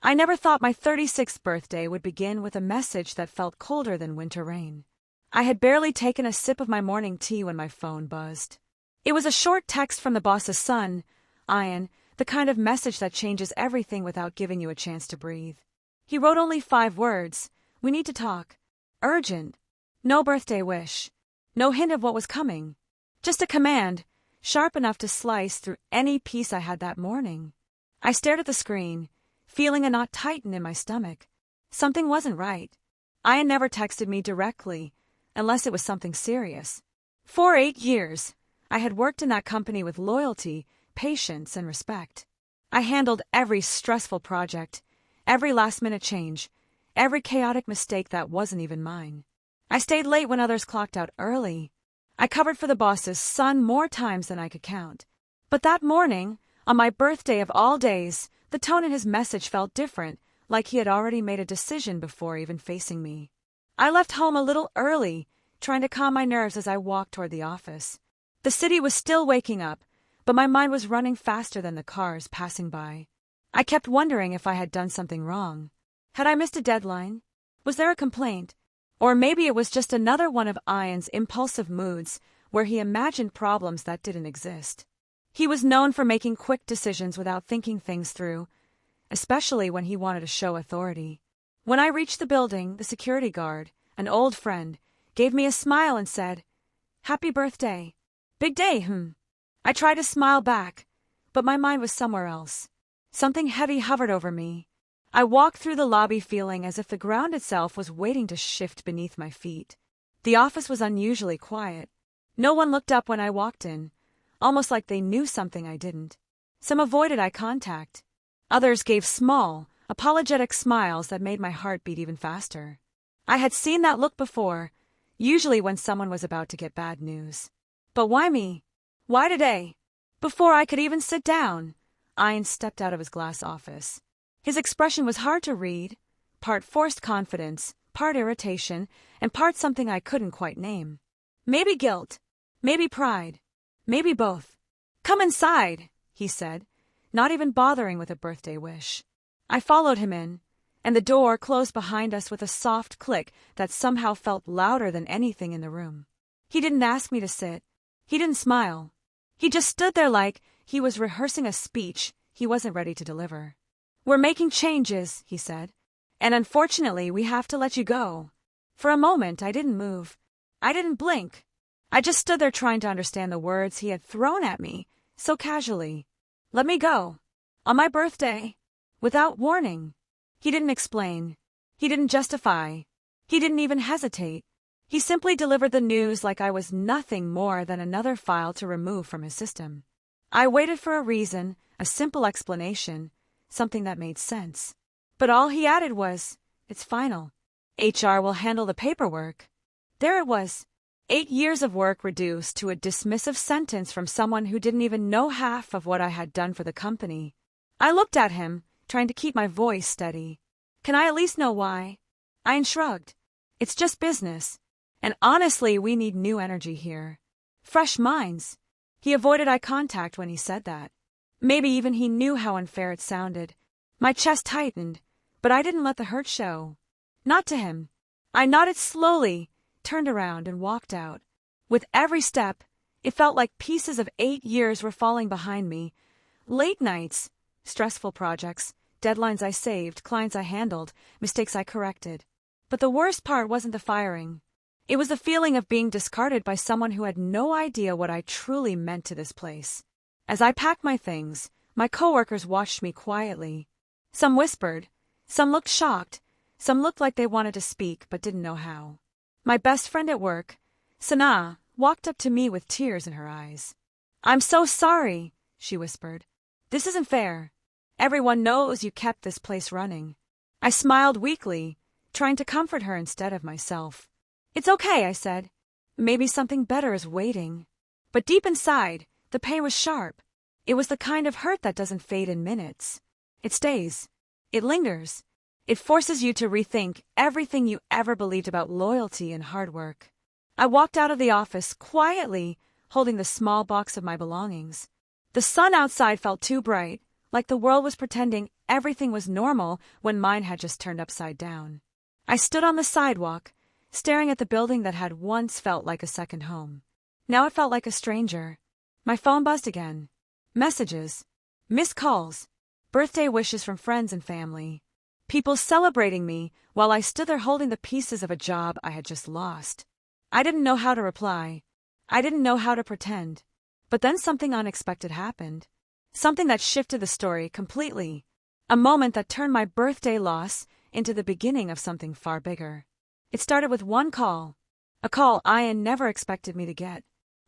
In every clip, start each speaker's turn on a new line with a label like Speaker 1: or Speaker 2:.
Speaker 1: I never thought my 36th birthday would begin with a message that felt colder than winter rain. I had barely taken a sip of my morning tea when my phone buzzed. It was a short text from the boss's son, Ian, the kind of message that changes everything without giving you a chance to breathe. He wrote only 5 words. We need to talk. Urgent. No birthday wish. No hint of what was coming. Just a command, sharp enough to slice through any peace I had that morning. I stared at the screen, feeling a knot tighten in my stomach. Something wasn't right. Ian never texted me directly, unless it was something serious. For 8 years, I had worked in that company with loyalty, patience, and respect. I handled every stressful project, every last-minute change, every chaotic mistake that wasn't even mine. I stayed late when others clocked out early. I covered for the boss's son more times than I could count. But that morning, on my birthday of all days, the tone in his message felt different, like he had already made a decision before even facing me. I left home a little early, trying to calm my nerves as I walked toward the office. The city was still waking up, but my mind was running faster than the cars passing by. I kept wondering if I had done something wrong. Had I missed a deadline? Was there a complaint? Or maybe it was just another one of Ian's impulsive moods where he imagined problems that didn't exist. He was known for making quick decisions without thinking things through, especially when he wanted to show authority. When I reached the building, the security guard, an old friend, gave me a smile and said, "Happy birthday. Big day, I tried to smile back, but my mind was somewhere else. Something heavy hovered over me. I walked through the lobby feeling as if the ground itself was waiting to shift beneath my feet. The office was unusually quiet. No one looked up when I walked in, almost like they knew something I didn't. Some avoided eye contact. Others gave small, apologetic smiles that made my heart beat even faster. I had seen that look before, usually when someone was about to get bad news. But why me? Why today? Before I could even sit down, Ian stepped out of his glass office. His expression was hard to read, part forced confidence, part irritation, and part something I couldn't quite name. Maybe guilt, maybe pride, maybe both. "Come inside," he said, not even bothering with a birthday wish. I followed him in, and the door closed behind us with a soft click that somehow felt louder than anything in the room. He didn't ask me to sit. He didn't smile. He just stood there like he was rehearsing a speech he wasn't ready to deliver. "We're making changes," he said, "and unfortunately we have to let you go." For a moment I didn't move. I didn't blink. I just stood there trying to understand the words he had thrown at me so casually. Let me go. On my birthday. Without warning. He didn't explain. He didn't justify. He didn't even hesitate. He simply delivered the news like I was nothing more than another file to remove from his system. I waited for a reason, a simple explanation, something that made sense. But all he added was, "It's final. HR will handle the paperwork." There it was. 8 years of work reduced to a dismissive sentence from someone who didn't even know half of what I had done for the company. I looked at him, trying to keep my voice steady. "Can I at least know why?" Ian shrugged. "It's just business. And honestly, we need new energy here. Fresh minds." He avoided eye contact when he said that. Maybe even he knew how unfair it sounded. My chest tightened, but I didn't let the hurt show. Not to him. I nodded slowly, turned around, and walked out. With every step, it felt like pieces of 8 years were falling behind me. Late nights, stressful projects, deadlines I saved, clients I handled, mistakes I corrected. But the worst part wasn't the firing. It was the feeling of being discarded by someone who had no idea what I truly meant to this place. As I packed my things, my coworkers watched me quietly. Some whispered, some looked shocked, some looked like they wanted to speak but didn't know how. My best friend at work, Sanaa, walked up to me with tears in her eyes. "I'm so sorry," she whispered. "This isn't fair. Everyone knows you kept this place running." I smiled weakly, trying to comfort her instead of myself. "It's okay," I said. "Maybe something better is waiting." But deep inside, the pain was sharp. It was the kind of hurt that doesn't fade in minutes. It stays. It lingers. It forces you to rethink everything you ever believed about loyalty and hard work. I walked out of the office quietly, holding the small box of my belongings. The sun outside felt too bright, like the world was pretending everything was normal when mine had just turned upside down. I stood on the sidewalk, staring at the building that had once felt like a second home. Now it felt like a stranger. My phone buzzed again. Messages. Missed calls. Birthday wishes from friends and family. People celebrating me while I stood there holding the pieces of a job I had just lost. I didn't know how to reply. I didn't know how to pretend. But then something unexpected happened. Something that shifted the story completely. A moment that turned my birthday loss into the beginning of something far bigger. It started with one call. A call Ian never expected me to get.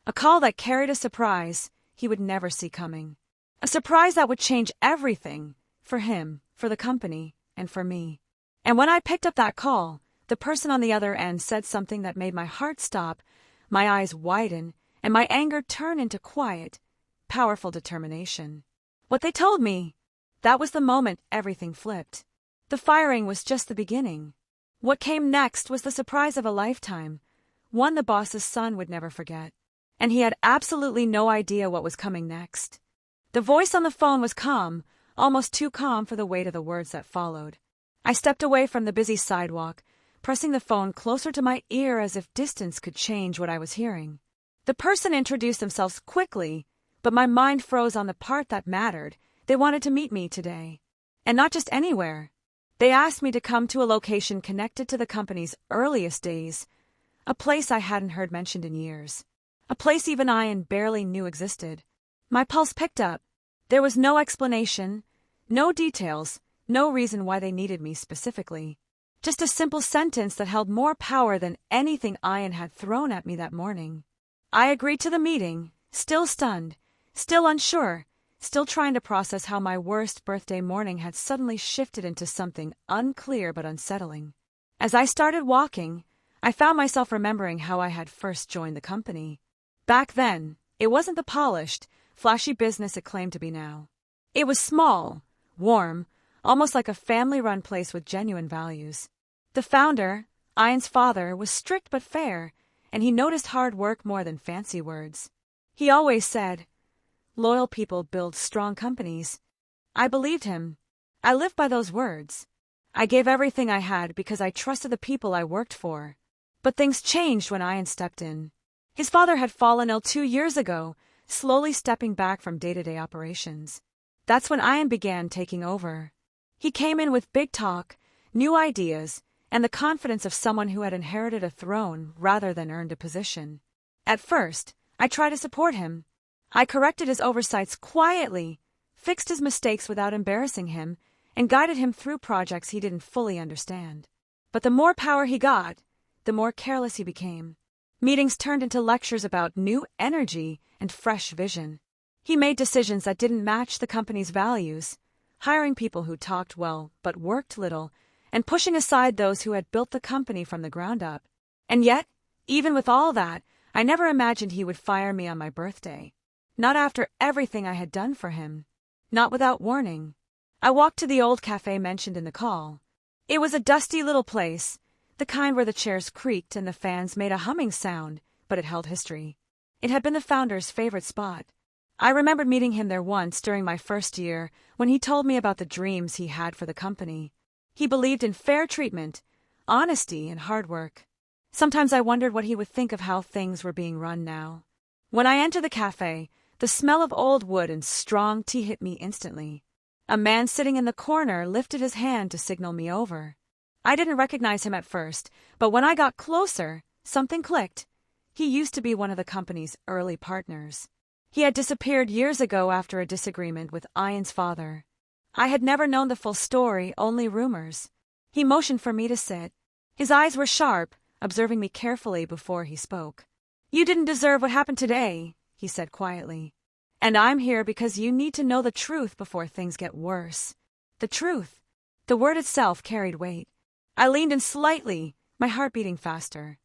Speaker 1: A call that carried a surprise he would never see coming. A surprise that would change everything. For him, for the company, and for me. And when I picked up that call, the person on the other end said something that made my heart stop, my eyes widen, and my anger turn into quiet, powerful determination. What they told me, that was the moment everything flipped. The firing was just the beginning. What came next was the surprise of a lifetime, one the boss's son would never forget. And he had absolutely no idea what was coming next. The voice on the phone was calm, almost too calm for the weight of the words that followed. I stepped away from the busy sidewalk, pressing the phone closer to my ear as if distance could change what I was hearing. The person introduced themselves quickly, but my mind froze on the part that mattered. They wanted to meet me today. And not just anywhere. They asked me to come to a location connected to the company's earliest days, a place I hadn't heard mentioned in years. A place even Ian barely knew existed. My pulse picked up. There was no explanation, no details, no reason why they needed me specifically. Just a simple sentence that held more power than anything Ian had thrown at me that morning. I agreed to the meeting, still stunned, still unsure, still trying to process how my worst birthday morning had suddenly shifted into something unclear but unsettling. As I started walking, I found myself remembering how I had first joined the company. Back then, it wasn't the polished, flashy business it claimed to be now. It was small, warm, almost like a family-run place with genuine values. The founder, Ian's father, was strict but fair, and he noticed hard work more than fancy words. He always said, "Loyal people build strong companies." I believed him. I lived by those words. I gave everything I had because I trusted the people I worked for. But things changed when Ian stepped in. His father had fallen ill 2 years ago, slowly stepping back from day-to-day operations. That's when Ian began taking over. He came in with big talk, new ideas, and the confidence of someone who had inherited a throne rather than earned a position. At first, I tried to support him. I corrected his oversights quietly, fixed his mistakes without embarrassing him, and guided him through projects he didn't fully understand. But the more power he got, the more careless he became. Meetings turned into lectures about new energy and fresh vision. He made decisions that didn't match the company's values, hiring people who talked well but worked little, and pushing aside those who had built the company from the ground up. And yet, even with all that, I never imagined he would fire me on my birthday. Not after everything I had done for him. Not without warning. I walked to the old cafe mentioned in the call. It was a dusty little place, the kind where the chairs creaked and the fans made a humming sound, but it held history. It had been the founder's favorite spot. I remembered meeting him there once during my first year when he told me about the dreams he had for the company. He believed in fair treatment, honesty, and hard work. Sometimes I wondered what he would think of how things were being run now. When I entered the cafe, the smell of old wood and strong tea hit me instantly. A man sitting in the corner lifted his hand to signal me over. I didn't recognize him at first, but when I got closer, something clicked. He used to be one of the company's early partners. He had disappeared years ago after a disagreement with Ian's father. I had never known the full story, only rumors. He motioned for me to sit. His eyes were sharp, observing me carefully before he spoke. "You didn't deserve what happened today," he said quietly. "And I'm here because you need to know the truth before things get worse." The truth. The word itself carried weight. I leaned in slightly, my heart beating faster.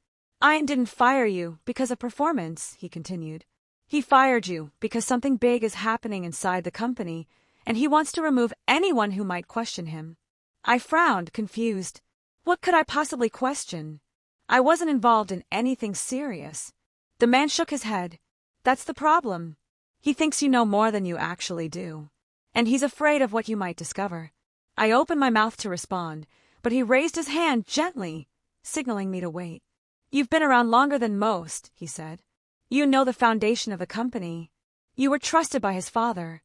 Speaker 1: "Ian didn't fire you because of performance," he continued. "He fired you because something big is happening inside the company, and he wants to remove anyone who might question him." I frowned, confused. What could I possibly question? I wasn't involved in anything serious. The man shook his head. "That's the problem. He thinks you know more than you actually do." And he's afraid of what you might discover. I opened my mouth to respond, but he raised his hand gently, signaling me to wait. You've been around longer than most, he said. You know the foundation of the company. You were trusted by his father.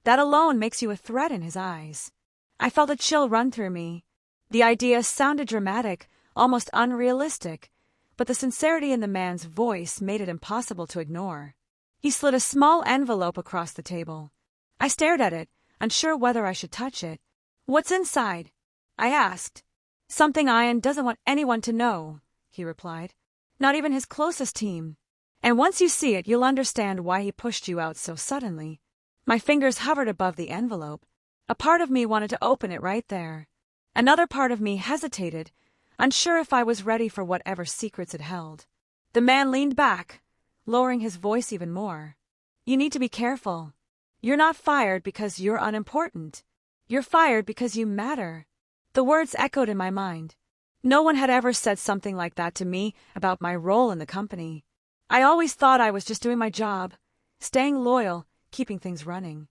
Speaker 1: That alone makes you a threat in his eyes. I felt a chill run through me. The idea sounded dramatic, almost unrealistic, but the sincerity in the man's voice made it impossible to ignore. He slid a small envelope across the table. I stared at it, unsure whether I should touch it. What's inside? I asked. Something Ian doesn't want anyone to know, he replied. Not even his closest team. And once you see it, you'll understand why he pushed you out so suddenly. My fingers hovered above the envelope. A part of me wanted to open it right there. Another part of me hesitated, unsure if I was ready for whatever secrets it held. The man leaned back, lowering his voice even more. You need to be careful. You're not fired because you're unimportant. You're fired because you matter. The words echoed in my mind. No one had ever said something like that to me about my role in the company. I always thought I was just doing my job, staying loyal, keeping things running.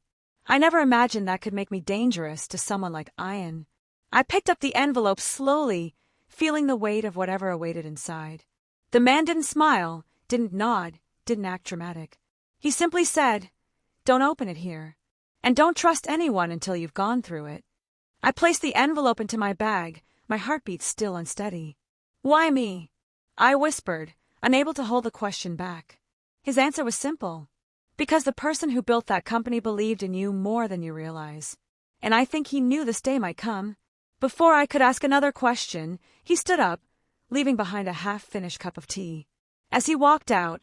Speaker 1: I never imagined that could make me dangerous to someone like Ian. I picked up the envelope slowly, feeling the weight of whatever awaited inside. The man didn't smile, didn't nod, didn't act dramatic. He simply said, "Don't open it here. And don't trust anyone until you've gone through it." I placed the envelope into my bag, my heartbeat still unsteady. "Why me?" I whispered, unable to hold the question back. His answer was simple. "Because the person who built that company believed in you more than you realize. And I think he knew this day might come." Before I could ask another question, he stood up, leaving behind a half-finished cup of tea. As he walked out,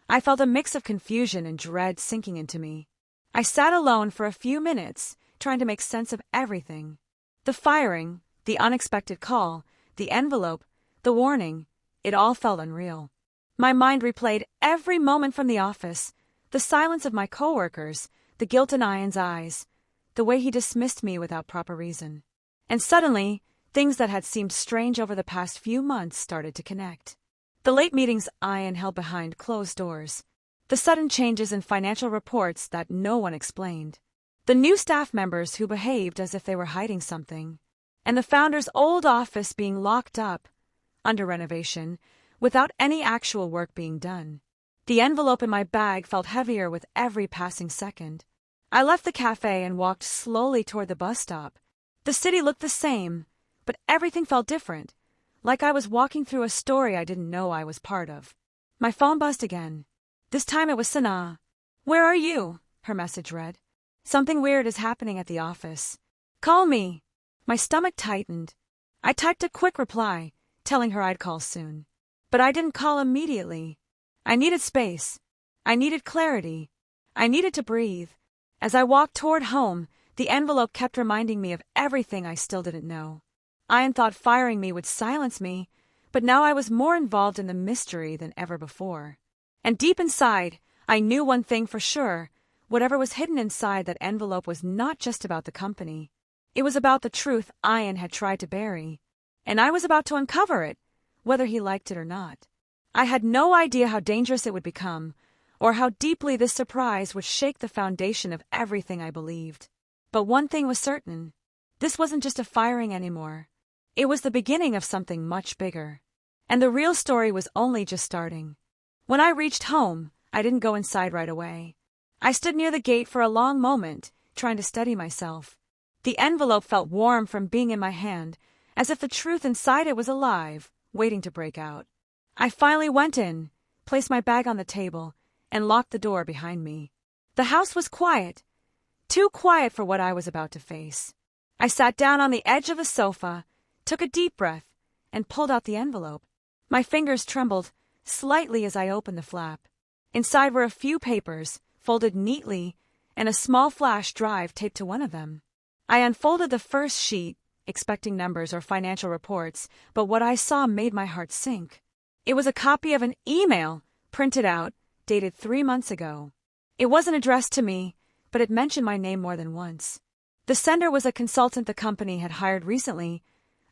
Speaker 1: I felt a mix of confusion and dread sinking into me. I sat alone for a few minutes, trying to make sense of everything. The firing, the unexpected call, the envelope, the warning, it all felt unreal. My mind replayed every moment from the office, the silence of my coworkers, the guilt in Ian's eyes, the way he dismissed me without proper reason. And suddenly, things that had seemed strange over the past few months started to connect. The late meetings Ian held behind closed doors, the sudden changes in financial reports that no one explained, the new staff members who behaved as if they were hiding something, and the founder's old office being locked up, under renovation, without any actual work being done. The envelope in my bag felt heavier with every passing second. I left the cafe and walked slowly toward the bus stop. The city looked the same, but everything felt different, like I was walking through a story I didn't know I was part of. My phone buzzed again. This time it was Sanaa. "Where are you?" her message read. "Something weird is happening at the office. Call me." My stomach tightened. I typed a quick reply, telling her I'd call soon. But I didn't call immediately. I needed space. I needed clarity. I needed to breathe. As I walked toward home, the envelope kept reminding me of everything I still didn't know. Ian thought firing me would silence me, but now I was more involved in the mystery than ever before. And deep inside, I knew one thing for sure. Whatever was hidden inside that envelope was not just about the company. It was about the truth Ian had tried to bury. And I was about to uncover it, whether he liked it or not. I had no idea how dangerous it would become, or how deeply this surprise would shake the foundation of everything I believed. But one thing was certain. This wasn't just a firing anymore. It was the beginning of something much bigger. And the real story was only just starting. When I reached home, I didn't go inside right away. I stood near the gate for a long moment, trying to steady myself. The envelope felt warm from being in my hand, as if the truth inside it was alive, waiting to break out. I finally went in, placed my bag on the table, and locked the door behind me. The house was quiet. Too quiet for what I was about to face. I sat down on the edge of the sofa, took a deep breath, and pulled out the envelope. My fingers trembled slightly as I opened the flap. Inside were a few papers, folded neatly, and a small flash drive taped to one of them. I unfolded the first sheet, expecting numbers or financial reports, but what I saw made my heart sink. It was a copy of an email, printed out, dated 3 months ago. It wasn't addressed to me, but it mentioned my name more than once. The sender was a consultant the company had hired recently,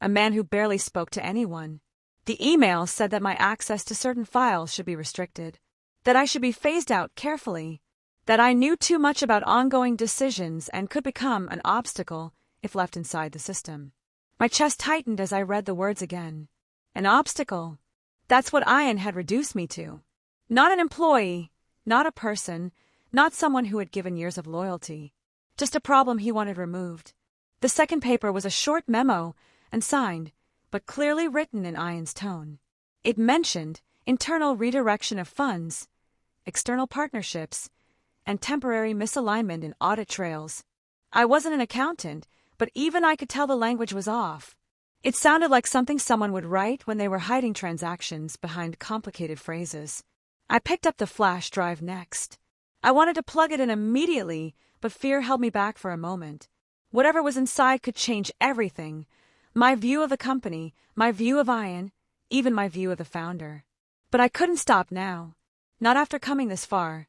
Speaker 1: a man who barely spoke to anyone. The email said that my access to certain files should be restricted, that I should be phased out carefully. That I knew too much about ongoing decisions and could become an obstacle if left inside the system. My chest tightened as I read the words again. An obstacle. That's what Ian had reduced me to. Not an employee, not a person, not someone who had given years of loyalty. Just a problem he wanted removed. The second paper was a short memo and signed, but clearly written in Ian's tone. It mentioned internal redirection of funds, external partnerships, and temporary misalignment in audit trails. I wasn't an accountant, but even I could tell the language was off. It sounded like something someone would write when they were hiding transactions behind complicated phrases. I picked up the flash drive next. I wanted to plug it in immediately, but fear held me back for a moment. Whatever was inside could change everything. My view of the company, my view of Ian, even my view of the founder. But I couldn't stop now. Not after coming this far.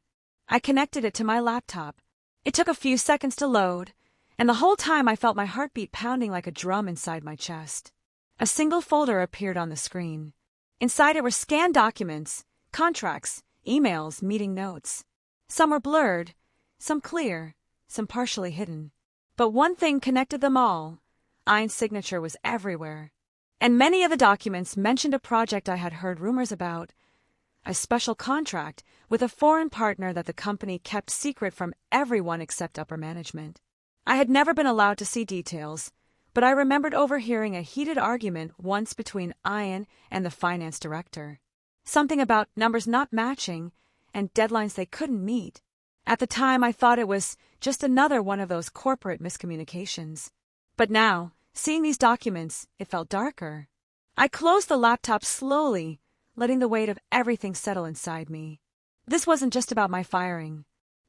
Speaker 1: I connected it to my laptop. It took a few seconds to load, and the whole time I felt my heartbeat pounding like a drum inside my chest. A single folder appeared on the screen. Inside it were scanned documents, contracts, emails, meeting notes. Some were blurred, some clear, some partially hidden. But one thing connected them all. Ian's signature was everywhere. And many of the documents mentioned a project I had heard rumors about, a special contract with a foreign partner that the company kept secret from everyone except upper management. I had never been allowed to see details, but I remembered overhearing a heated argument once between Ian and the finance director. Something about numbers not matching and deadlines they couldn't meet. At the time, I thought it was just another one of those corporate miscommunications. But now, seeing these documents, it felt darker. I closed the laptop slowly, letting the weight of everything settle inside me. This wasn't just about my firing.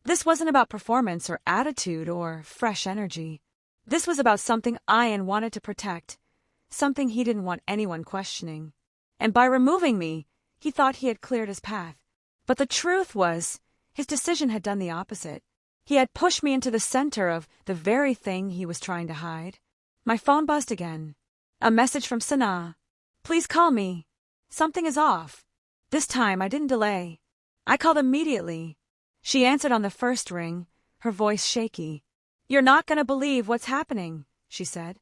Speaker 1: This wasn't about performance or attitude or fresh energy. This was about something Ian wanted to protect, something he didn't want anyone questioning. And by removing me, he thought he had cleared his path. But the truth was, his decision had done the opposite. He had pushed me into the center of the very thing he was trying to hide. My phone buzzed again. A message from Sana. Please call me. Something is off. This time I didn't delay. I called immediately. She answered on the first ring, her voice shaky. You're not going to believe what's happening, she said.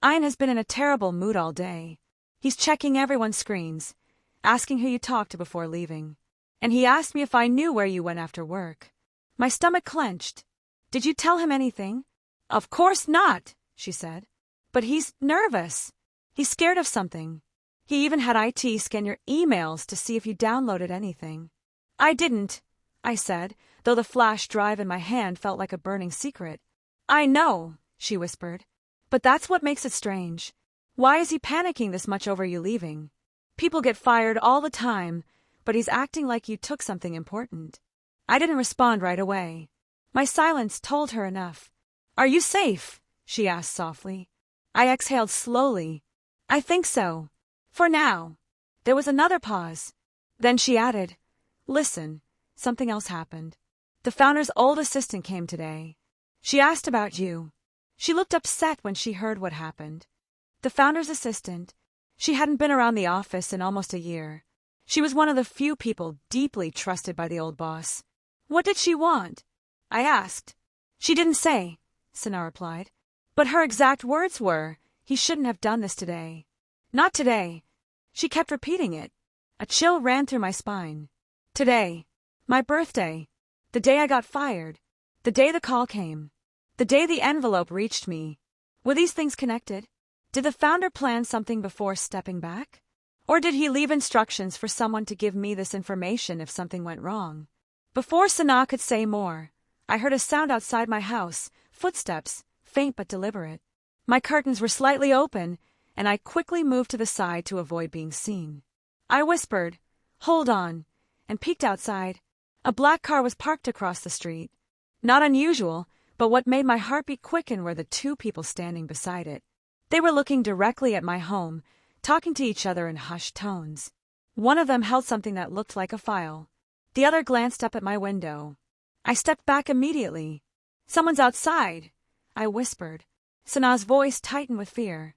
Speaker 1: Ian has been in a terrible mood all day. He's checking everyone's screens, asking who you talked to before leaving. And he asked me if I knew where you went after work. My stomach clenched. Did you tell him anything? Of course not, she said. But he's nervous. He's scared of something. He even had IT scan your emails to see if you downloaded anything. I didn't, I said, though the flash drive in my hand felt like a burning secret. I know, she whispered. But that's what makes it strange. Why is he panicking this much over you leaving? People get fired all the time, but he's acting like you took something important. I didn't respond right away. My silence told her enough. Are you safe? She asked softly. I exhaled slowly. I think so. For now. There was another pause. Then she added, Listen, something else happened. The founder's old assistant came today. She asked about you. She looked upset when she heard what happened. The founder's assistant. She hadn't been around the office in almost a year. She was one of the few people deeply trusted by the old boss. What did she want? I asked. She didn't say, Sana replied. But her exact words were, he shouldn't have done this today. Not today. She kept repeating it. A chill ran through my spine. Today. My birthday. The day I got fired. The day the call came. The day the envelope reached me. Were these things connected? Did the founder plan something before stepping back? Or did he leave instructions for someone to give me this information if something went wrong? Before Sana could say more, I heard a sound outside my house, footsteps, faint but deliberate. My curtains were slightly open, and I quickly moved to the side to avoid being seen. I whispered, Hold on, and peeked outside. A black car was parked across the street. Not unusual, but what made my heartbeat quicken were the two people standing beside it. They were looking directly at my home, talking to each other in hushed tones. One of them held something that looked like a file. The other glanced up at my window. I stepped back immediately. Someone's outside, I whispered. Sana's voice tightened with fear.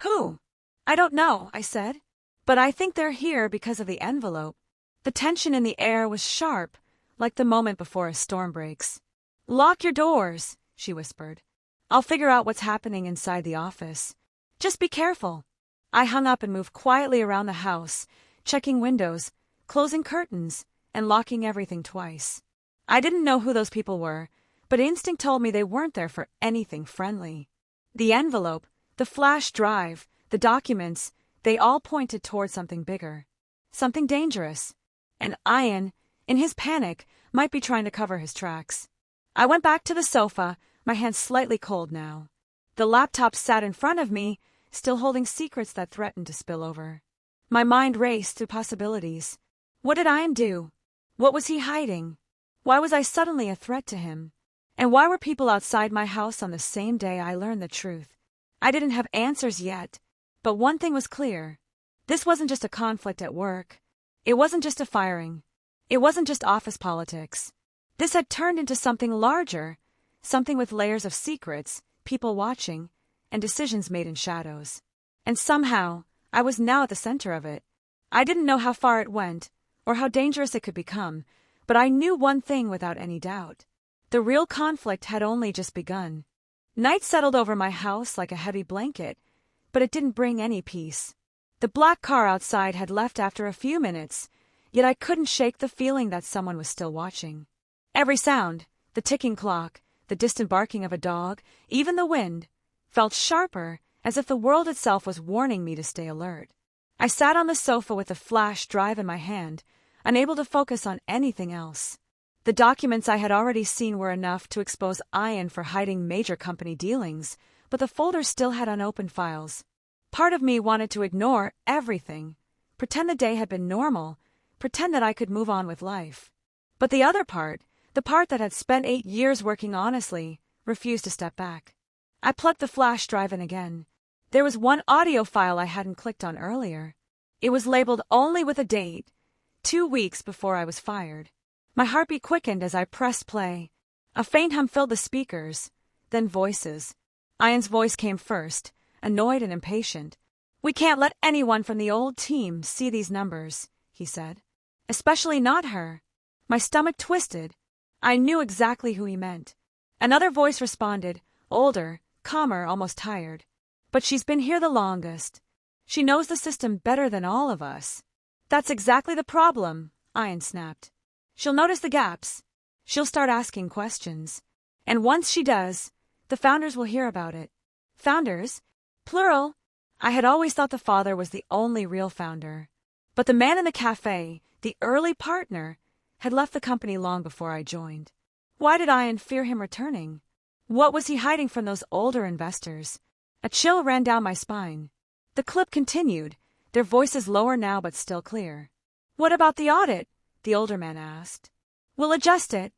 Speaker 1: Who? I don't know, I said. But I think they're here because of the envelope. The tension in the air was sharp, like the moment before a storm breaks. "Lock your doors," she whispered. "I'll figure out what's happening inside the office. Just be careful." I hung up and moved quietly around the house, checking windows, closing curtains, and locking everything twice. I didn't know who those people were, but instinct told me they weren't there for anything friendly. The envelope, the flash drive, the documents, they all pointed toward something bigger. Something dangerous. And Ian, in his panic, might be trying to cover his tracks. I went back to the sofa, my hands slightly cold now. The laptop sat in front of me, still holding secrets that threatened to spill over. My mind raced through possibilities. What did Ian do? What was he hiding? Why was I suddenly a threat to him? And why were people outside my house on the same day I learned the truth? I didn't have answers yet, but one thing was clear. This wasn't just a conflict at work. It wasn't just a firing. It wasn't just office politics. This had turned into something larger, something with layers of secrets, people watching, and decisions made in shadows. And somehow, I was now at the center of it. I didn't know how far it went, or how dangerous it could become, but I knew one thing without any doubt. The real conflict had only just begun. Night settled over my house like a heavy blanket, but it didn't bring any peace. The black car outside had left after a few minutes, yet I couldn't shake the feeling that someone was still watching. Every sound, the ticking clock, the distant barking of a dog, even the wind, felt sharper, as if the world itself was warning me to stay alert. I sat on the sofa with the flash drive in my hand, unable to focus on anything else. The documents I had already seen were enough to expose Ian for hiding major company dealings, but the folder still had unopened files. Part of me wanted to ignore everything, pretend the day had been normal, pretend that I could move on with life. But the other part, the part that had spent 8 years working honestly, refused to step back. I plugged the flash drive in again. There was one audio file I hadn't clicked on earlier. It was labeled only with a date, 2 weeks before I was fired. My heartbeat quickened as I pressed play. A faint hum filled the speakers, then voices. Ian's voice came first, annoyed and impatient. "We can't let anyone from the old team see these numbers," he said. "Especially not her." My stomach twisted. I knew exactly who he meant. Another voice responded, older, calmer, almost tired. "But she's been here the longest. She knows the system better than all of us." "That's exactly the problem," Ian snapped. "She'll notice the gaps. She'll start asking questions. And once she does, the founders will hear about it." Founders? Plural. I had always thought the father was the only real founder. But the man in the cafe, the early partner, had left the company long before I joined. Why did Ian fear him returning? What was he hiding from those older investors? A chill ran down my spine. The clip continued, their voices lower now but still clear. "What about the audit?" the older man asked. "We'll adjust it,"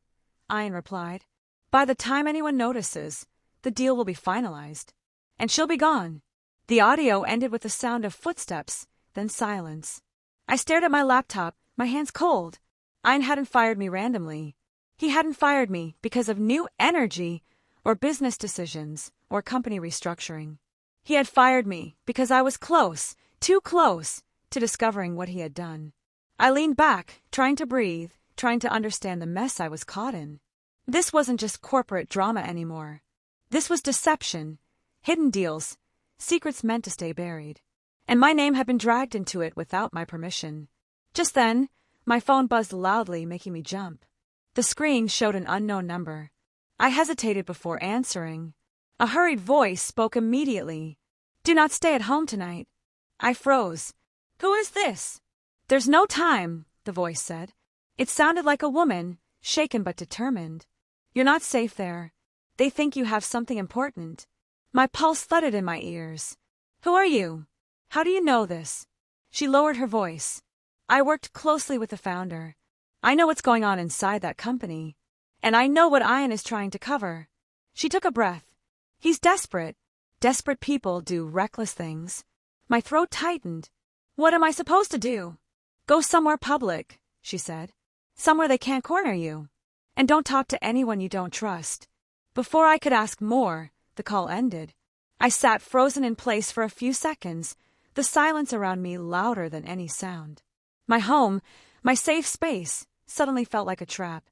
Speaker 1: Ian replied. "By the time anyone notices, the deal will be finalized. And she'll be gone." The audio ended with the sound of footsteps, then silence. I stared at my laptop, my hands cold. Ian hadn't fired me randomly. He hadn't fired me because of new energy or business decisions or company restructuring. He had fired me because I was close, too close, to discovering what he had done. I leaned back, trying to breathe, trying to understand the mess I was caught in. This wasn't just corporate drama anymore. This was deception, hidden deals, secrets meant to stay buried. And my name had been dragged into it without my permission. Just then, my phone buzzed loudly, making me jump. The screen showed an unknown number. I hesitated before answering. A hurried voice spoke immediately. "Do not stay at home tonight." I froze. "Who is this?" "There's no time," the voice said. It sounded like a woman, shaken but determined. "You're not safe there. They think you have something important." My pulse thudded in my ears. "Who are you? How do you know this?" She lowered her voice. "I worked closely with the founder. I know what's going on inside that company. And I know what Ian is trying to cover." She took a breath. "He's desperate. Desperate people do reckless things." My throat tightened. "What am I supposed to do?" "Go somewhere public," she said. "Somewhere they can't corner you. And don't talk to anyone you don't trust." Before I could ask more, the call ended. I sat frozen in place for a few seconds, the silence around me louder than any sound. My home, my safe space, suddenly felt like a trap.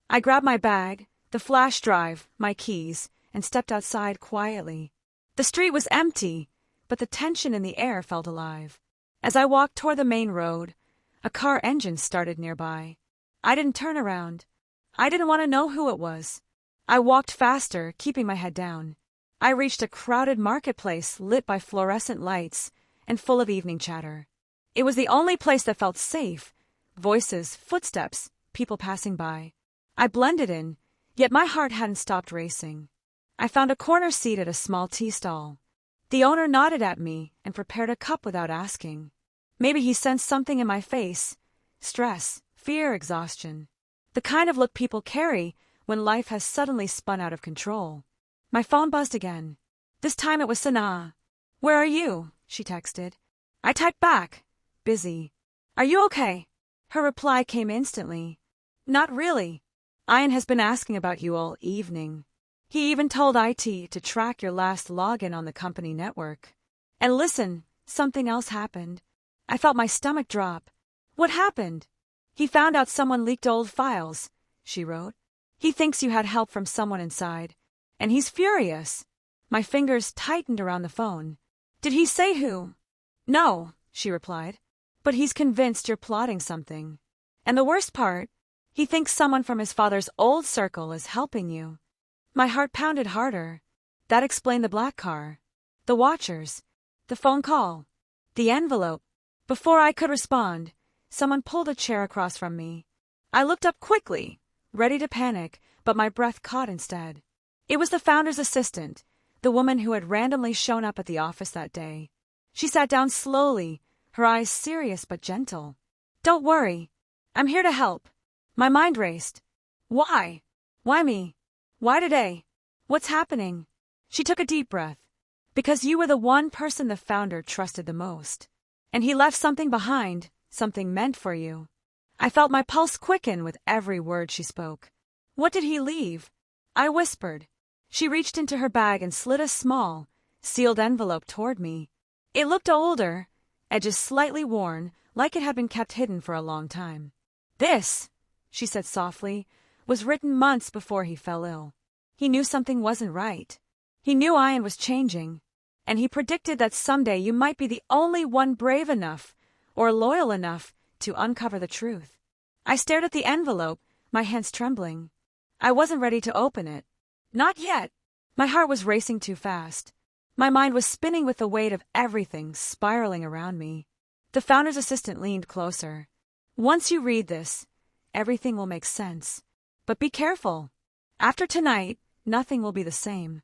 Speaker 1: I grabbed my bag, the flash drive, my keys, and stepped outside quietly. The street was empty, but the tension in the air felt alive. As I walked toward the main road, a car engine started nearby. I didn't turn around. I didn't want to know who it was. I walked faster, keeping my head down. I reached a crowded marketplace lit by fluorescent lights and full of evening chatter. It was the only place that felt safe. Voices, footsteps, people passing by. I blended in, yet my heart hadn't stopped racing. I found a corner seat at a small tea stall. The owner nodded at me and prepared a cup without asking. Maybe he sensed something in my face. Stress, fear, exhaustion. The kind of look people carry when life has suddenly spun out of control. My phone buzzed again. This time it was Sanaa. "Where are you?" she texted. I typed back. "Busy." "Are you okay?" Her reply came instantly. "Not really. Ian has been asking about you all evening. He even told IT to track your last login on the company network. And listen, something else happened." I felt my stomach drop. "What happened?" "He found out someone leaked old files," she wrote. "He thinks you had help from someone inside. And he's furious." My fingers tightened around the phone. "Did he say who?" "No," she replied. "But he's convinced you're plotting something. And the worst part, he thinks someone from his father's old circle is helping you." My heart pounded harder. That explained the black car, the watchers, the phone call, the envelope. Before I could respond, someone pulled a chair across from me. I looked up quickly, ready to panic, but my breath caught instead. It was the founder's assistant, the woman who had randomly shown up at the office that day. She sat down slowly, her eyes serious but gentle. "Don't worry. I'm here to help." My mind raced. "Why? Why me? Why today? What's happening?" She took a deep breath. "Because you were the one person the founder trusted the most. And he left something behind, something meant for you." I felt my pulse quicken with every word she spoke. "What did he leave?" I whispered. She reached into her bag and slid a small, sealed envelope toward me. It looked older, edges slightly worn, like it had been kept hidden for a long time. "This," she said softly, "was written months before he fell ill. He knew something wasn't right. He knew Ian was changing. And he predicted that someday you might be the only one brave enough, or loyal enough, to uncover the truth." I stared at the envelope, my hands trembling. I wasn't ready to open it. Not yet. My heart was racing too fast. My mind was spinning with the weight of everything spiraling around me. The founder's assistant leaned closer. "Once you read this, everything will make sense. But be careful. After tonight, nothing will be the same."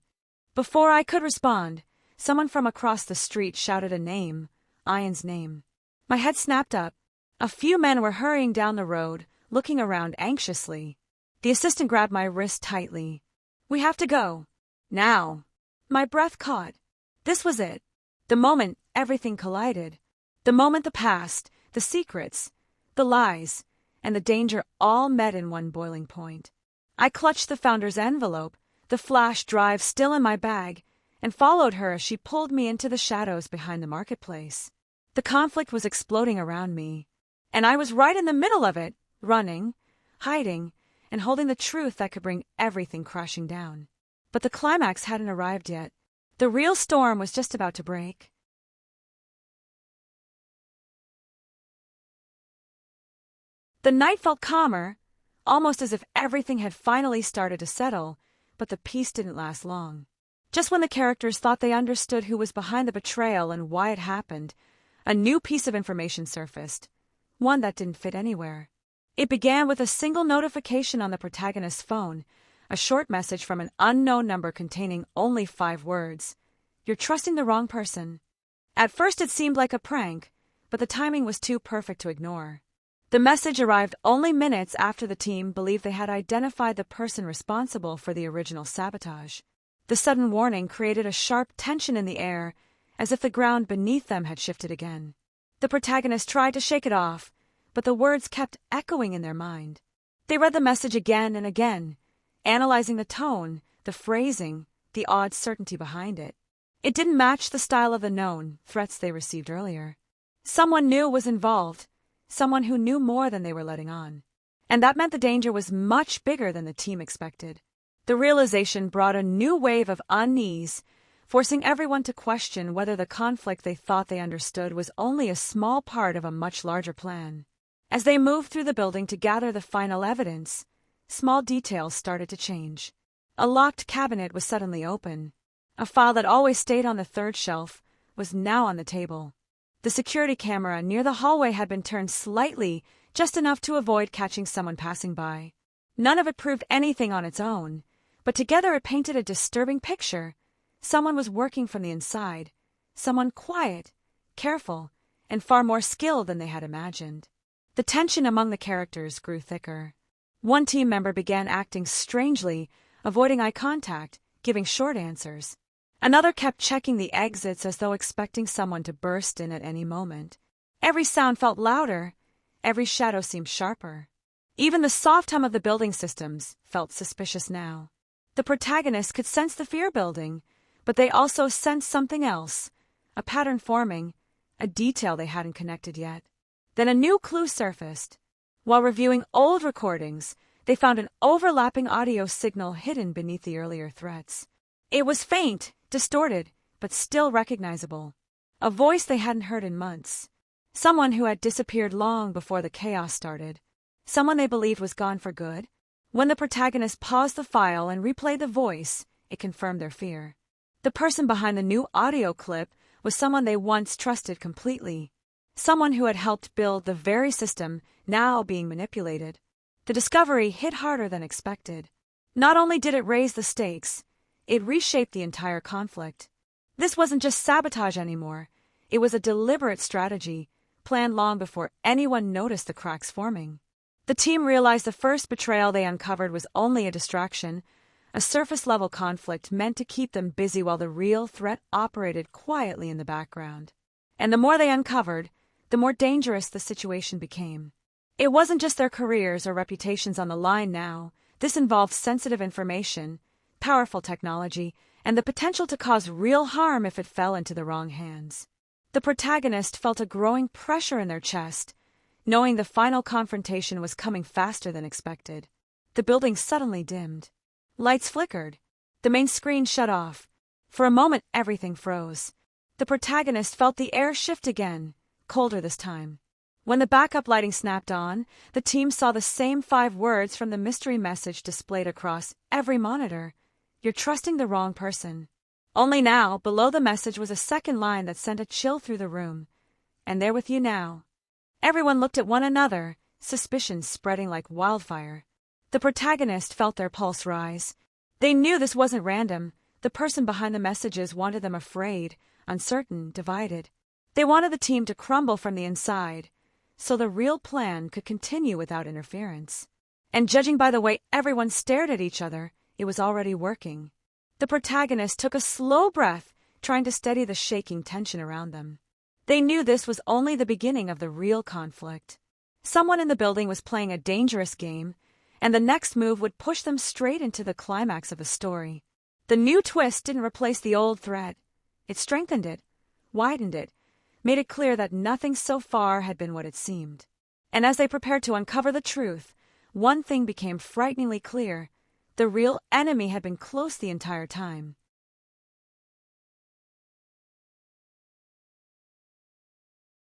Speaker 1: Before I could respond, someone from across the street shouted a name, Ian's name. My head snapped up. A few men were hurrying down the road, looking around anxiously. The assistant grabbed my wrist tightly. "We have to go. Now." My breath caught. This was it. The moment everything collided. The moment the past, the secrets, the lies, and the danger all met in one boiling point. I clutched the founder's envelope, the flash drive still in my bag, and followed her as she pulled me into the shadows behind the marketplace. The conflict was exploding around me, and I was right in the middle of it, running, hiding, and holding the truth that could bring everything crashing down. But the climax hadn't arrived yet. The real storm was just about to break. The night felt calmer, almost as if everything had finally started to settle, but the peace didn't last long. Just when the characters thought they understood who was behind the betrayal and why it happened, a new piece of information surfaced, one that didn't fit anywhere. It began with a single notification on the protagonist's phone, a short message from an unknown number containing only 5 words. "You're trusting the wrong person." At first it seemed like a prank, but the timing was too perfect to ignore. The message arrived only minutes after the team believed they had identified the person responsible for the original sabotage. The sudden warning created a sharp tension in the air, as if the ground beneath them had shifted again. The protagonist tried to shake it off, but the words kept echoing in their mind. They read the message again and again, analyzing the tone, the phrasing, the odd certainty behind it. It didn't match the style of the known threats they received earlier. Someone new was involved, someone who knew more than they were letting on. And that meant the danger was much bigger than the team expected. The realization brought a new wave of unease, forcing everyone to question whether the conflict they thought they understood was only a small part of a much larger plan. As they moved through the building to gather the final evidence, small details started to change. A locked cabinet was suddenly open. A file that always stayed on the third shelf was now on the table. The security camera near the hallway had been turned slightly, just enough to avoid catching someone passing by. None of it proved anything on its own, but together it painted a disturbing picture. Someone was working from the inside, someone quiet, careful, and far more skilled than they had imagined. The tension among the characters grew thicker. One team member began acting strangely, avoiding eye contact, giving short answers. Another kept checking the exits as though expecting someone to burst in at any moment. Every sound felt louder, every shadow seemed sharper. Even the soft hum of the building systems felt suspicious now. The protagonists could sense the fear building, but they also sensed something else, a pattern forming, a detail they hadn't connected yet. Then a new clue surfaced. While reviewing old recordings, they found an overlapping audio signal hidden beneath the earlier threats. It was faint, distorted, but still recognizable. A voice they hadn't heard in months. Someone who had disappeared long before the chaos started. Someone they believed was gone for good. When the protagonist paused the file and replayed the voice, it confirmed their fear. The person behind the new audio clip was someone they once trusted completely. Someone who had helped build the very system now being manipulated. The discovery hit harder than expected. Not only did it raise the stakes, it reshaped the entire conflict. This wasn't just sabotage anymore. It was a deliberate strategy, planned long before anyone noticed the cracks forming. The team realized the first betrayal they uncovered was only a distraction, a surface-level conflict meant to keep them busy while the real threat operated quietly in the background. And the more they uncovered, the more dangerous the situation became. It wasn't just their careers or reputations on the line now. This involved sensitive information, powerful technology, and the potential to cause real harm if it fell into the wrong hands. The protagonist felt a growing pressure in their chest, knowing the final confrontation was coming faster than expected. The building suddenly dimmed. Lights flickered. The main screen shut off. For a moment, everything froze. The protagonist felt the air shift again, colder this time. When the backup lighting snapped on, the team saw the same 5 words from the mystery message displayed across every monitor. You're trusting the wrong person. Only now, below the message was a second line that sent a chill through the room. And they're with you now. Everyone looked at one another, suspicion spreading like wildfire. The protagonist felt their pulse rise. They knew this wasn't random. The person behind the messages wanted them afraid, uncertain, divided. They wanted the team to crumble from the inside, so the real plan could continue without interference. And judging by the way everyone stared at each other, it was already working. The protagonist took a slow breath, trying to steady the shaking tension around them. They knew this was only the beginning of the real conflict. Someone in the building was playing a dangerous game, and the next move would push them straight into the climax of the story. The new twist didn't replace the old threat. It strengthened it, widened it, made it clear that nothing so far had been what it seemed. And as they prepared to uncover the truth, one thing became frighteningly clear. The real enemy had been close the entire time.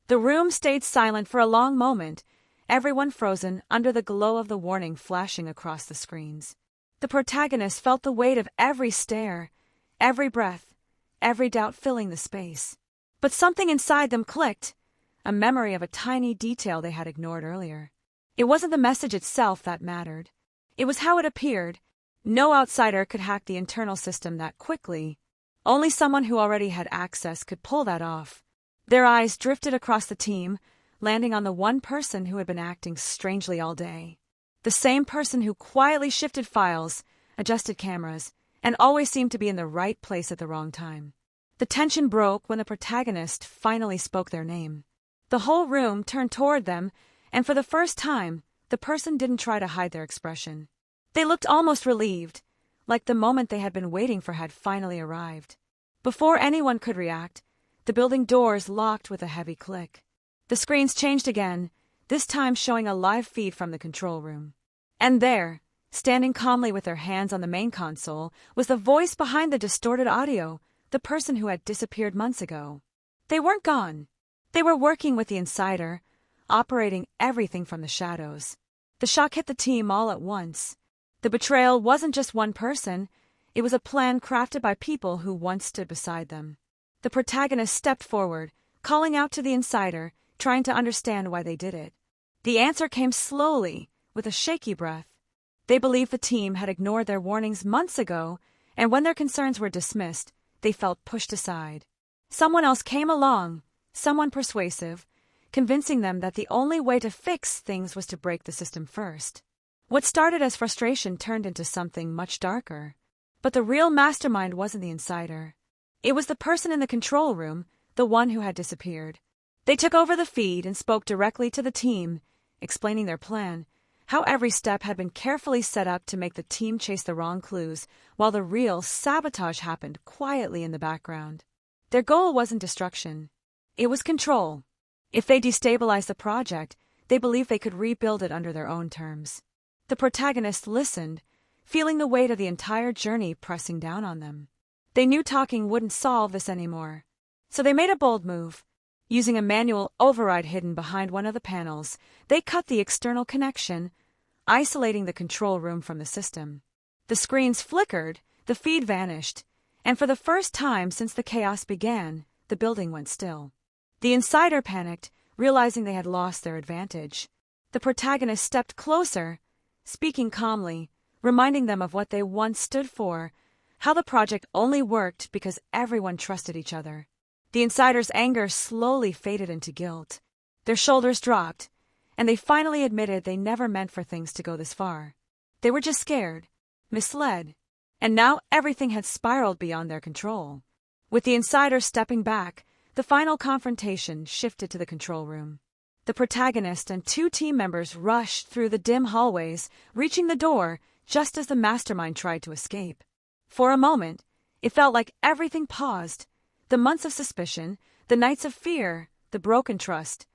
Speaker 1: The room stayed silent for a long moment, everyone frozen under the glow of the warning flashing across the screens. The protagonist felt the weight of every stare, every breath, every doubt filling the space. But something inside them clicked, a memory of a tiny detail they had ignored earlier. It wasn't the message itself that mattered. It was how it appeared. No outsider could hack the internal system that quickly. Only someone who already had access could pull that off. Their eyes drifted across the team, landing on the one person who had been acting strangely all day. The same person who quietly shifted files, adjusted cameras, and always seemed to be in the right place at the wrong time. The tension broke when the protagonist finally spoke their name. The whole room turned toward them, and for the first time, the person didn't try to hide their expression. They looked almost relieved, like the moment they had been waiting for had finally arrived. Before anyone could react, the building doors locked with a heavy click. The screens changed again, this time showing a live feed from the control room. And there, standing calmly with their hands on the main console, was the voice behind the distorted audio, the person who had disappeared months ago. They weren't gone. They were working with the insider, operating everything from the shadows. The shock hit the team all at once. The betrayal wasn't just one person, it was a plan crafted by people who once stood beside them. The protagonist stepped forward, calling out to the insider, trying to understand why they did it. The answer came slowly, with a shaky breath. They believed the team had ignored their warnings months ago, and when their concerns were dismissed, they felt pushed aside. Someone else came along, someone persuasive, convincing them that the only way to fix things was to break the system first. What started as frustration turned into something much darker. But the real mastermind wasn't the insider. It was the person in the control room, the one who had disappeared. They took over the feed and spoke directly to the team, explaining their plan, how every step had been carefully set up to make the team chase the wrong clues, while the real sabotage happened quietly in the background. Their goal wasn't destruction. It was control. If they destabilized the project, they believed they could rebuild it under their own terms. The protagonist listened, feeling the weight of the entire journey pressing down on them. They knew talking wouldn't solve this anymore. So they made a bold move. Using a manual override hidden behind one of the panels, they cut the external connection, isolating the control room from the system. The screens flickered, the feed vanished, and for the first time since the chaos began, the building went still. The insider panicked, realizing they had lost their advantage. The protagonist stepped closer, speaking calmly, reminding them of what they once stood for, how the project only worked because everyone trusted each other. The insider's anger slowly faded into guilt. Their shoulders dropped, and they finally admitted they never meant for things to go this far. They were just scared, misled, and now everything had spiraled beyond their control. With the insider stepping back, the final confrontation shifted to the control room. The protagonist and two team members rushed through the dim hallways, reaching the door just as the mastermind tried to escape. For a moment, it felt like everything paused. The months of suspicion, the nights of fear, the broken trust,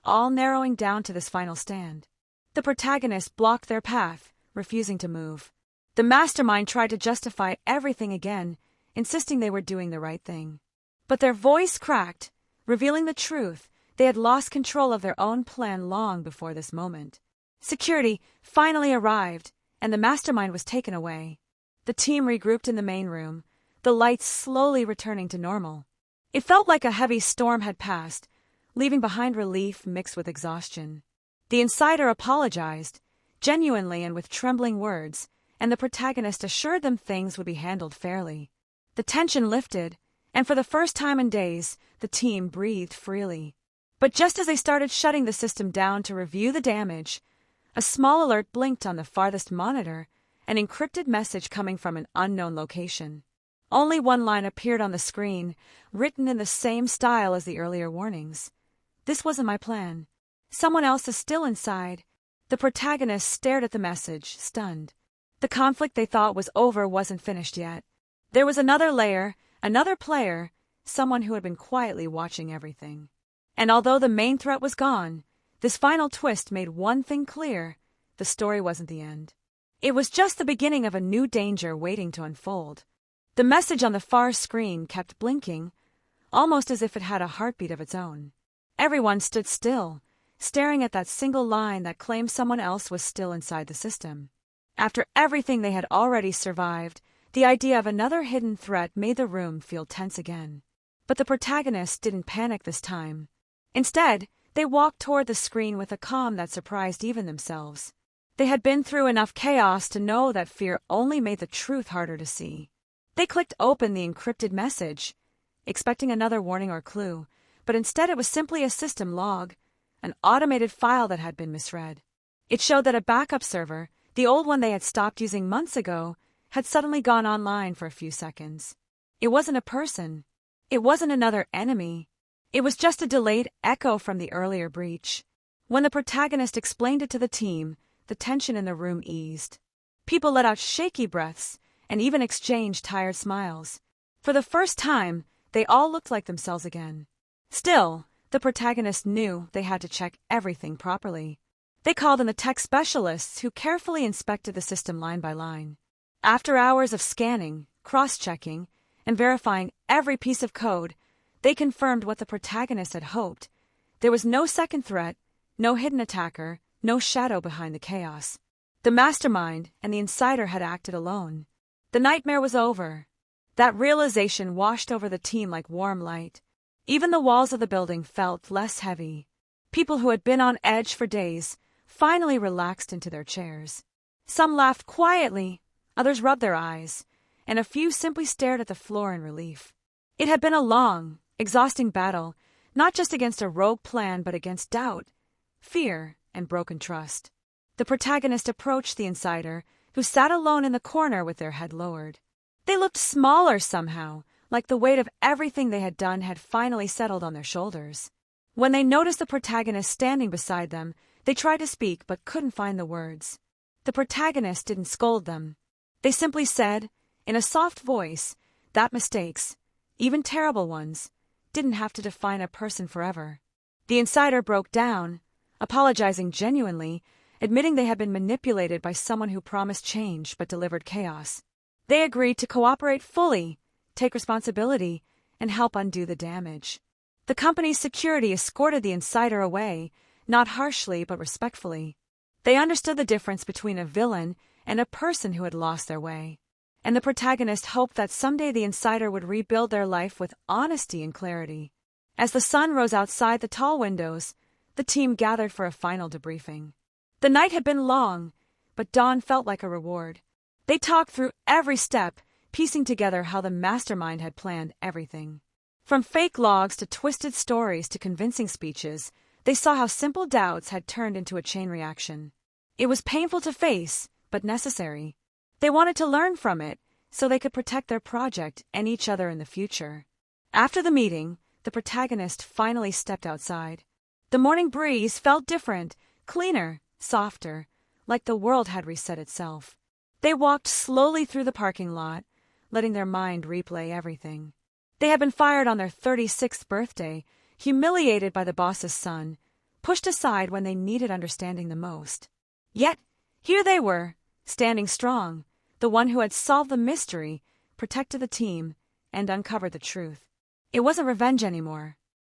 Speaker 1: all narrowing down to this final stand. The protagonist blocked their path, refusing to move. The mastermind tried to justify everything again, insisting they were doing the right thing. But their voice cracked, revealing the truth. They had lost control of their own plan long before this moment. Security finally arrived, and the mastermind was taken away. The team regrouped in the main room, the lights slowly returning to normal. It felt like a heavy storm had passed, leaving behind relief mixed with exhaustion. The insider apologized, genuinely and with trembling words, and the protagonist assured them things would be handled fairly. The tension lifted, and for the first time in days, the team breathed freely. But just as they started shutting the system down to review the damage, a small alert blinked on the farthest monitor, an encrypted message coming from an unknown location. Only one line appeared on the screen, written in the same style as the earlier warnings. "This wasn't my plan. Someone else is still inside." The protagonist stared at the message, stunned. The conflict they thought was over wasn't finished yet. There was another layer, another player, someone who had been quietly watching everything. And although the main threat was gone, this final twist made one thing clear: the story wasn't the end. It was just the beginning of a new danger waiting to unfold. The message on the far screen kept blinking, almost as if it had a heartbeat of its own. Everyone stood still, staring at that single line that claimed someone else was still inside the system. After everything they had already survived, the idea of another hidden threat made the room feel tense again. But the protagonist didn't panic this time. Instead, they walked toward the screen with a calm that surprised even themselves. They had been through enough chaos to know that fear only made the truth harder to see. They clicked open the encrypted message, expecting another warning or clue, but instead it was simply a system log, an automated file that had been misread. It showed that a backup server, the old one they had stopped using months ago, had suddenly gone online for a few seconds. It wasn't a person. It wasn't another enemy. It was just a delayed echo from the earlier breach. When the protagonist explained it to the team, the tension in the room eased. People let out shaky breaths and even exchanged tired smiles. For the first time, they all looked like themselves again. Still, The protagonists knew they had to check everything properly. They called in the tech specialists who carefully inspected the system line by line. After hours of scanning, cross-checking, and verifying every piece of code, they confirmed what the protagonist had hoped. There was no second threat, no hidden attacker, no shadow behind the chaos. The mastermind and the insider had acted alone. The nightmare was over. That realization washed over the team like warm light. Even the walls of the building felt less heavy. People who had been on edge for days finally relaxed into their chairs. Some laughed quietly, others rubbed their eyes, and a few simply stared at the floor in relief. It had been a long, exhausting battle, not just against a rogue plan but against doubt, fear, and broken trust. The protagonist approached the insider, who sat alone in the corner with their head lowered. They looked smaller somehow, like the weight of everything they had done had finally settled on their shoulders. When they noticed the protagonist standing beside them, they tried to speak but couldn't find the words. The protagonist didn't scold them. They simply said, in a soft voice, that mistakes, even terrible ones, didn't have to define a person forever. The insider broke down, apologizing genuinely, admitting they had been manipulated by someone who promised change but delivered chaos. They agreed to cooperate fully, take responsibility, and help undo the damage. The company's security escorted the insider away, not harshly but respectfully. They understood the difference between a villain and a person who had lost their way. And the protagonist hoped that someday the insider would rebuild their life with honesty and clarity. As the sun rose outside the tall windows, the team gathered for a final debriefing. The night had been long, but dawn felt like a reward. They talked through every step, piecing together how the mastermind had planned everything. From fake logs to twisted stories to convincing speeches, they saw how simple doubts had turned into a chain reaction. It was painful to face, but necessary. They wanted to learn from it, so they could protect their project and each other in the future. After the meeting, the protagonist finally stepped outside. The morning breeze felt different, cleaner, softer, like the world had reset itself. They walked slowly through the parking lot, letting their mind replay everything. They had been fired on their 36th birthday, humiliated by the boss's son, pushed aside when they needed understanding the most. Yet, here they were, standing strong, the one who had solved the mystery, protected the team, and uncovered the truth. It wasn't revenge anymore.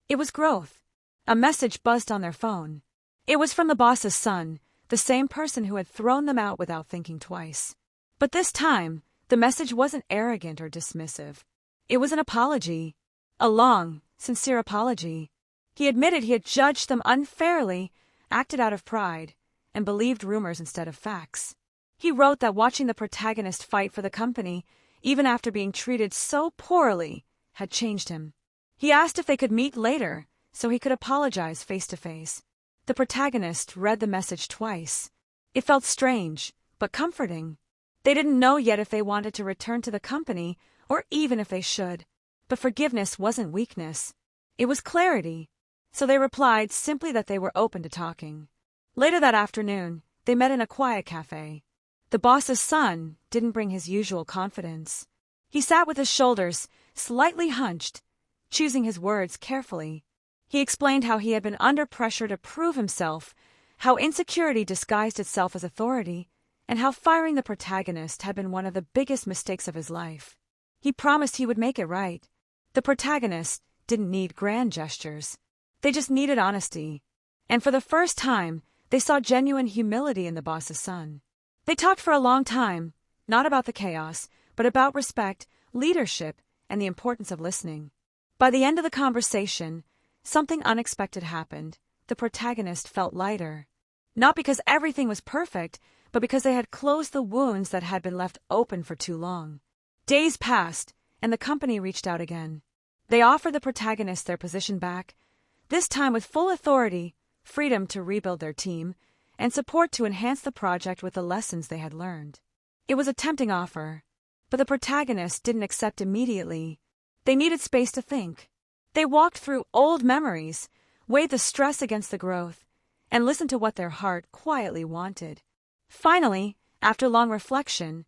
Speaker 1: It was growth. A message buzzed on their phone. It was from the boss's son, the same person who had thrown them out without thinking twice. But this time, the message wasn't arrogant or dismissive. It was an apology. A long, sincere apology. He admitted he had judged them unfairly, acted out of pride, and believed rumors instead of facts. He wrote that watching the protagonist fight for the company, even after being treated so poorly, had changed him. He asked if they could meet later, so he could apologize face to face. The protagonist read the message twice. It felt strange, but comforting. They didn't know yet if they wanted to return to the company, or even if they should. But forgiveness wasn't weakness. It was clarity. So they replied simply that they were open to talking. Later that afternoon, they met in a quiet cafe. The boss's son didn't bring his usual confidence. He sat with his shoulders slightly hunched, choosing his words carefully. He explained how he had been under pressure to prove himself, how insecurity disguised itself as authority, and how firing the protagonist had been one of the biggest mistakes of his life. He promised he would make it right. The protagonist didn't need grand gestures. They just needed honesty. And for the first time, they saw genuine humility in the boss's son. They talked for a long time, not about the chaos, but about respect, leadership, and the importance of listening. By the end of the conversation, something unexpected happened. The protagonist felt lighter. Not because everything was perfect, but because they had closed the wounds that had been left open for too long. Days passed, and the company reached out again. They offered the protagonist their position back, this time with full authority, freedom to rebuild their team, and support to enhance the project with the lessons they had learned. It was a tempting offer, but the protagonist didn't accept immediately. They needed space to think. They walked through old memories, weighed the stress against the growth, and listened to what their heart quietly wanted. Finally, after long reflection,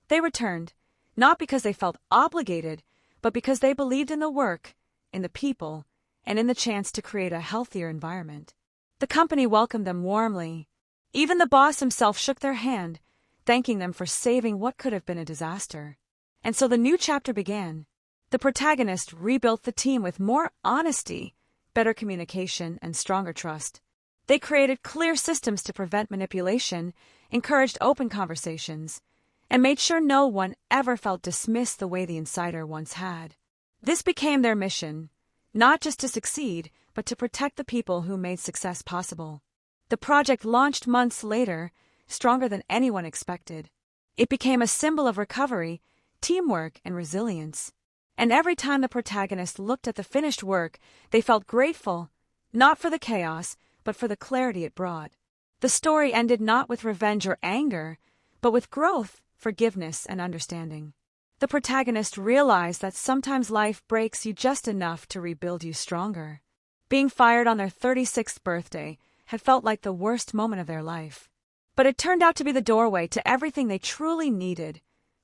Speaker 1: they returned, not because they felt obligated, but because they believed in the work, in the people, and in the chance to create a healthier environment. The company welcomed them warmly. Even the boss himself shook their hand, thanking them for saving what could have been a disaster. And so the new chapter began. The protagonist rebuilt the team with more honesty, better communication, and stronger trust. They created clear systems to prevent manipulation, encouraged open conversations, and made sure no one ever felt dismissed the way the insider once had. This became their mission, not just to succeed, but to protect the people who made success possible. The project launched months later, stronger than anyone expected. It became a symbol of recovery, teamwork, and resilience. And every time the protagonist looked at the finished work, they felt grateful, not for the chaos, but for the clarity it brought. The story ended not with revenge or anger, but with growth, forgiveness, and understanding. The protagonist realized that sometimes life breaks you just enough to rebuild you stronger. Being fired on their 36th birthday had felt like the worst moment of their life. But it turned out to be the doorway to everything they truly needed: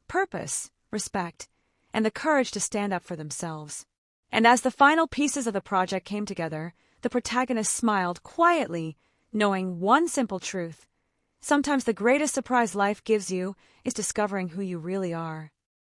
Speaker 1: purpose, respect, and the courage to stand up for themselves. And as the final pieces of the project came together, the protagonist smiled quietly, knowing one simple truth: sometimes the greatest surprise life gives you is discovering who you really are.